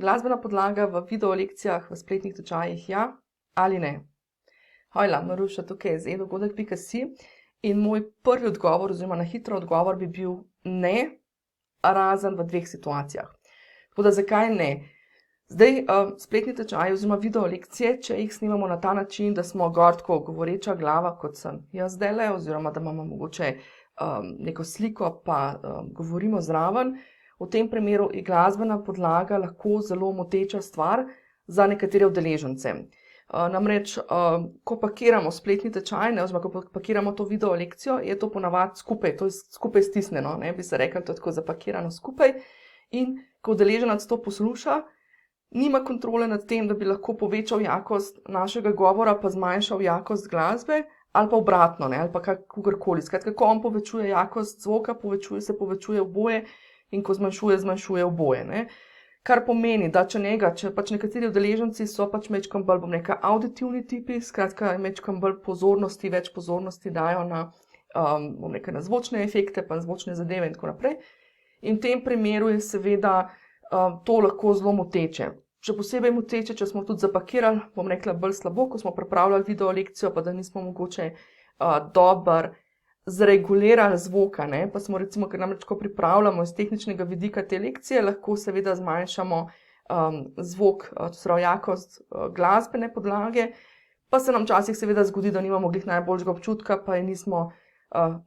glasbena podlaga v video lekcijah, v spletnih tečajih, ja ali ne? Hojla, Maruša tukaj z edogodek.si in moj prvi odgovor oziroma na hitro odgovor bi bil ne, razen v dveh situacijah. Tako da zakaj ne? Zdaj, spletni tečaji oziroma video lekcije, če jih snimamo na ta način, da smo gor tako govoreča glava, kot sem jaz zdajle, oziroma da imamo mogoče neko sliko, pa govorimo zraven, v tem primeru je glasbena podlaga lahko zelo moteča stvar za nekatere udeležence. Namreč, ko pakiramo spletni tečaj, oziroma ko pakiramo to video lekcijo, je to ponavadi skupaj, to je skupaj stisnjeno, bi se rekli, to je tako zapakirano skupaj. In ko udeleženec to posluša, nima kontrole nad tem, da bi lahko povečal jakost našega govora, pa zmanjšal jakost glasbe, ali pa obratno, ali pa kakorkoli. Skratka, ko on povečuje jakost zvoka, povečuje oboje, in ko zmanjšuje oboje. Kar pomeni, da če pač nekateri udeleženci so pač mečkam bolj, bom rekla, auditivni tipi, skratka, mečkam bolj pozornosti, več pozornosti dajo na, bom rekla, na zvočne efekte, pa na zvočne zadeve in tako naprej. In v tem primeru je seveda to lahko zelo moteče. Še posebej moteče, če smo tudi zapakirali, bom rekla, bolj slabo, ko smo pripravljali video lekcijo, pa da nismo mogoče dobro zregulirali zvoka, pa smo recimo, ker namreč, ko pripravljamo iz tehničnega vidika te lekcije, lahko seveda zmanjšamo zvok, to se pravi jakost glasbene podlage, pa se nam včasih seveda zgodi, da nimamo glih najboljšega občutka, pa je nismo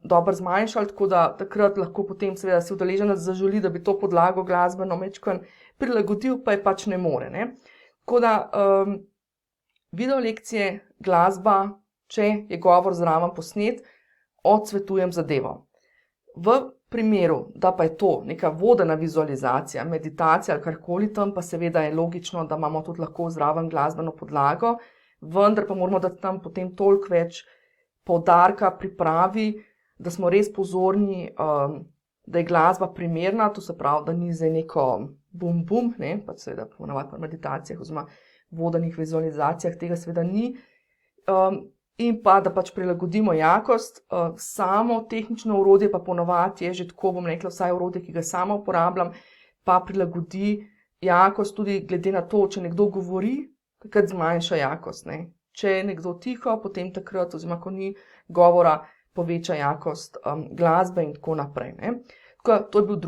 dobro zmanjšali, tako da takrat lahko potem seveda si udeleženec zaželi, da bi to podlago glasbeno mečkan prilagodil, pa je pač ne more. Tako da video lekcije, glasba, če je govor zraven posnet, odsvetujem zadevo. V primeru, da pa je to neka vodena vizualizacija, meditacija ali karkoli tam, pa seveda je logično, da imamo tudi lahko zraven glasbeno podlago, vendar pa moramo dati tam potem toliko več poudarka pripravi, da smo res pozorni, da je glasba primerna, to se pravi, da ni zdaj neko bum, pa seveda ponavadi v meditacijah oziroma vodenih vizualizacijah tega seveda ni, in pa da pač prilagodimo jakost. Samo tehnično orodje pa ponavadi je že tako, bom rekla, vsaj orodje, ki ga sama uporabljam, pa prilagodi jakost tudi glede na to, če nekdo govori, takrat zmanjša jakost. Če je nekdo tiho, potem takrat, oziroma ko ni govora, poveča jakost glasbe in tako naprej. Tako, to je bil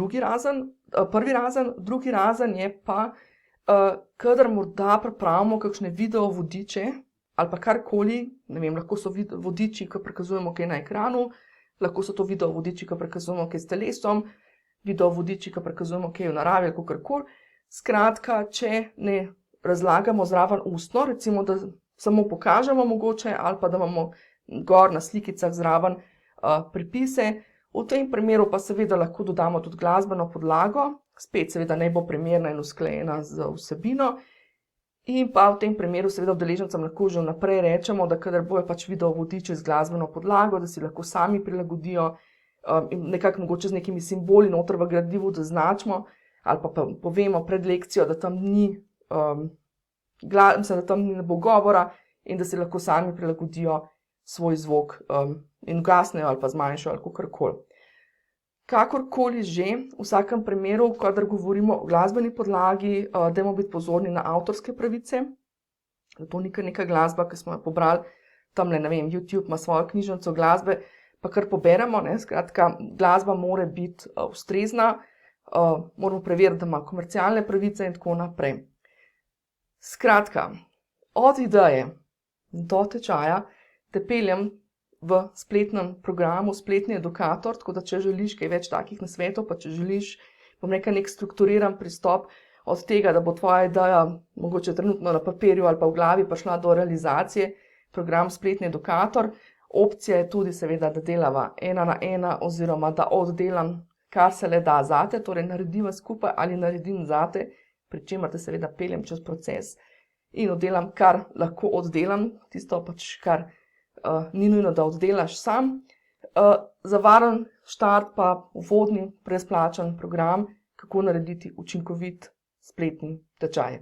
prvi razen. Drugi razen je pa, kadar morda pripravimo kakšne video vodiče ali pa karkoli, lahko so vodiči, ki prikazujemo kaj na ekranu, lahko so to video vodiči, ki prikazujemo kaj s telesom, video vodiči, ki prikazujemo kaj v naravi ali kakorkoli. Skratka, če ne razlagamo zraven ustno, recimo, da samo pokažemo mogoče, ali pa da imamo gor na slikicah zraven pripise. V tem primeru pa seveda lahko dodamo tudi glasbeno podlago, spet seveda ne bo primerna in usklajena z vsebino. In pa v tem primeru seveda udeležencem lahko že vnaprej rečemo, da kadar bojo pač video vodiči z glasbeno podlago, da si lahko sami prilagodijo in nekako mogoče z nekimi simboli noter v gradivu zaznačimo, ali pa povemo pred lekcijo, da tam ne bo govora in da si lahko sami prilagodijo svoj zvok in ugasnejo ali pa zmanjšajo ali kakorkoli. Kakorkoli že, v vsakem primeru, kadar govorimo o glasbeni podlagi, dajmo biti pozorni na avtorske pravice. To ni kar neka glasba, ki smo jo pobrali, tamle, YouTube ima svojo knjižnico glasbe, pa kar poberemo, skratka, glasba mora biti ustrezna, moramo preveriti, da ima komercialne pravice in tako naprej. Skratka, od ideje do tečaja te peljem v spletnem programu, spletni edukator, tako da če želiš kaj več takih nasvetov, pa če želiš, bom rekla, nek strukturiran pristop od tega, da bo tvoja ideja mogoče trenutno na papirju ali pa v glavi prišla do realizacije, program spletni edukator. Opcija je tudi seveda, da delava 1 na 1 oziroma da oddelam, kar se le da zate, torej narediva skupaj ali naredim zate, pri čemer te seveda peljem čez proces in oddelam, kar lahko oddelam, tisto pač, kar ni nujno, da oddelaš sam. Za varen štart pa uvodni brezplačen program, kako narediti učinkovit spletni tečaj.